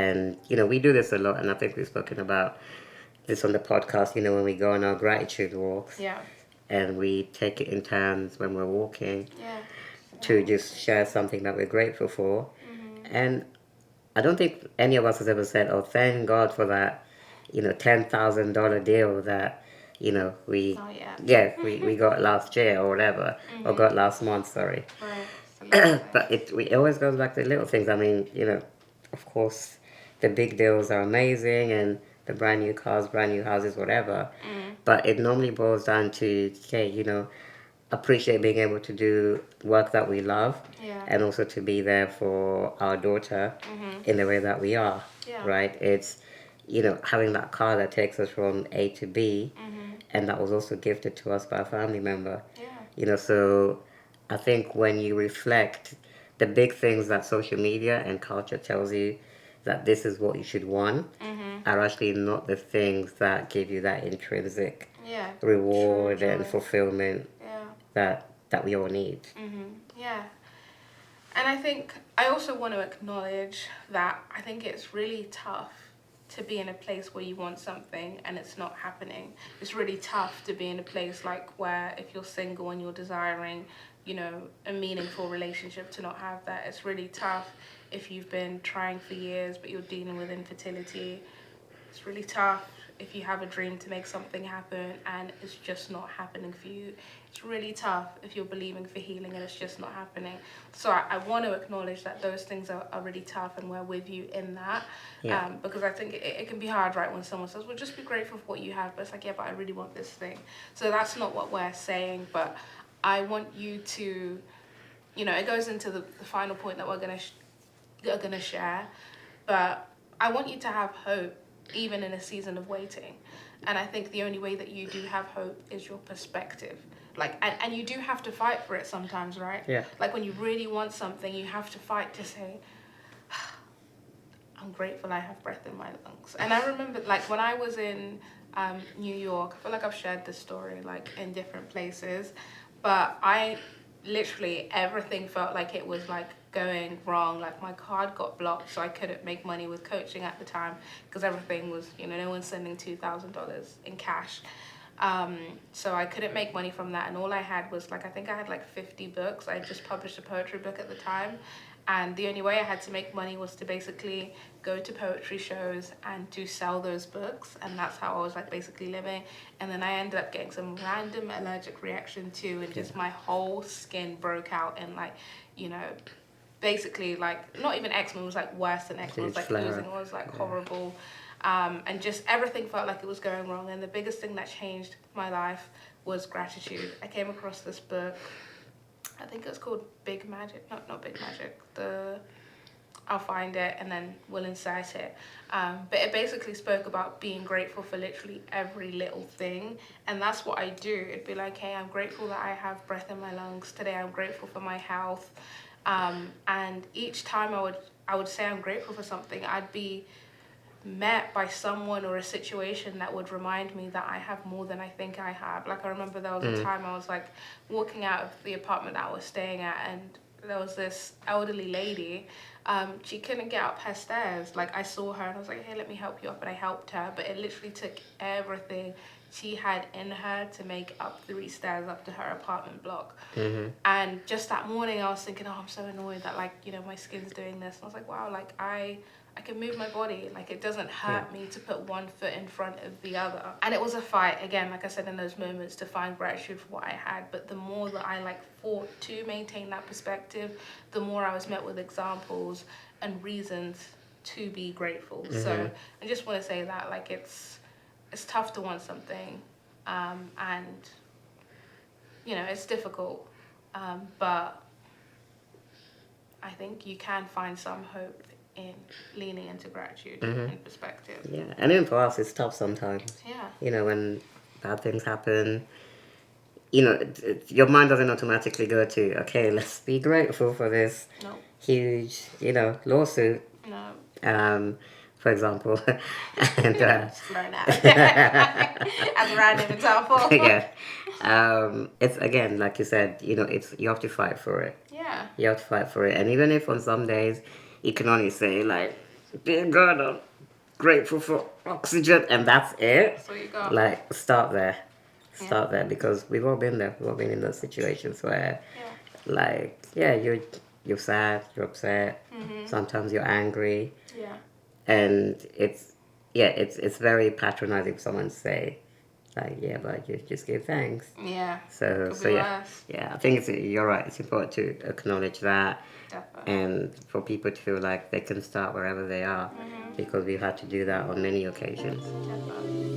And, we do this a lot, and I think we've spoken about this on the podcast, when we go on our gratitude walks. Yeah. And we take it in turns when we're walking. Yeah. To just share something that we're grateful for. And I don't think any of us has ever said, oh, thank God for that, $10,000 deal that, we, Oh, yeah. we got last year or whatever, or got last month, sorry. Right. But it always goes back to the little things. I mean, of course, the big deals are amazing and the brand new cars, brand new houses, whatever. But it normally boils down to, okay, appreciate being able to do work that we love, and also to be there for our daughter in the way that we are, right? It's, having that car that takes us from A to B, and that was also gifted to us by a family member. So I think when you reflect the big things that social media and culture tells you that this is what you should want, are actually not the things that give you that intrinsic reward and fulfillment that we all need. Yeah. And I think I also want to acknowledge that I think it's really tough to be in a place where you want something and it's not happening. It's really tough to be in a place like where if you're single and you're desiring, a meaningful relationship, to not have that. It's really tough if you've been trying for years but you're dealing with infertility. It's really tough if you have a dream to make something happen and it's just not happening for you. It's really tough if you're believing for healing and it's just not happening. So I want to acknowledge that those things are really tough, and we're with you in that. Because I think it can be hard, right, when someone says, well, just be grateful for what you have. But it's like, yeah, but I really want this thing. So that's not what we're saying. But I want you to, it goes into the final point that we're going to share. But I want you to have hope even in a season of waiting. And I think the only way that you do have hope is your perspective. And you do have to fight for it sometimes, right? Yeah. Like when you really want something, you have to fight to say, I'm grateful I have breath in my lungs. And I remember when I was in New York, I feel like I've shared this story in different places, but I literally, everything felt like it was going wrong. My card got blocked, so I couldn't make money with coaching at the time because everything was, no one's sending $2,000 in cash. So I couldn't make money from that, and all I had was I think I had 50 books. I just published a poetry book at the time, and the only way I had to make money was to basically go to poetry shows and to sell those books, and that's how I was basically living. And then I ended up getting some random allergic reaction too, and just my whole skin broke out, and basically not even eczema, it was worse than eczema. It was losing, it was horrible. And just everything felt like it was going wrong. And the biggest thing that changed my life was gratitude. I came across this book, I think it was called Big Magic. Not Big Magic. I'll find it and then we'll insert it. But it basically spoke about being grateful for literally every little thing. And that's what I do. It'd be hey, I'm grateful that I have breath in my lungs. Today I'm grateful for my health. And each time I would say I'm grateful for something, I'd be met by someone or a situation that would remind me that I have more than I think I have. I remember there was a time I was walking out of the apartment that I was staying at, and there was this elderly lady. She couldn't get up her stairs. I saw her and I was hey, let me help you up, and I helped her, but it literally took everything she had in her to make up 3 stairs up to her apartment block. And just that morning I was thinking, oh, I'm so annoyed that my skin's doing this. And I was wow, I can move my body. It doesn't hurt me to put one foot in front of the other. And it was a fight, again, I said, in those moments to find gratitude for what I had. But the more that I fought to maintain that perspective, the more I was met with examples and reasons to be grateful. So I just want to say that it's tough to want something, and it's difficult, but I think you can find some hope in leaning into gratitude and perspective. Yeah, and even for us, it's tough sometimes. Yeah. When bad things happen, your mind doesn't automatically go to, okay, let's be grateful for this huge, lawsuit. No. For example. And, just learn that. As a random example. Yeah. It's, again, like you said, it's, you have to fight for it. Yeah. You have to fight for it. And even if on some days you can only say being good, I'm grateful for oxygen, and that's it. That's what you got. Like, start there. Start there, because we've all been there. We've all been in those situations where, like, you're sad, you're upset. Sometimes you're angry. Yeah. And it's very patronizing for someone to say, like, yeah, but you just give thanks. Yeah. So yeah, I think you're right. It's important to acknowledge that. Definitely. And for people to feel like they can start wherever they are, because we've had to do that on many occasions. Definitely.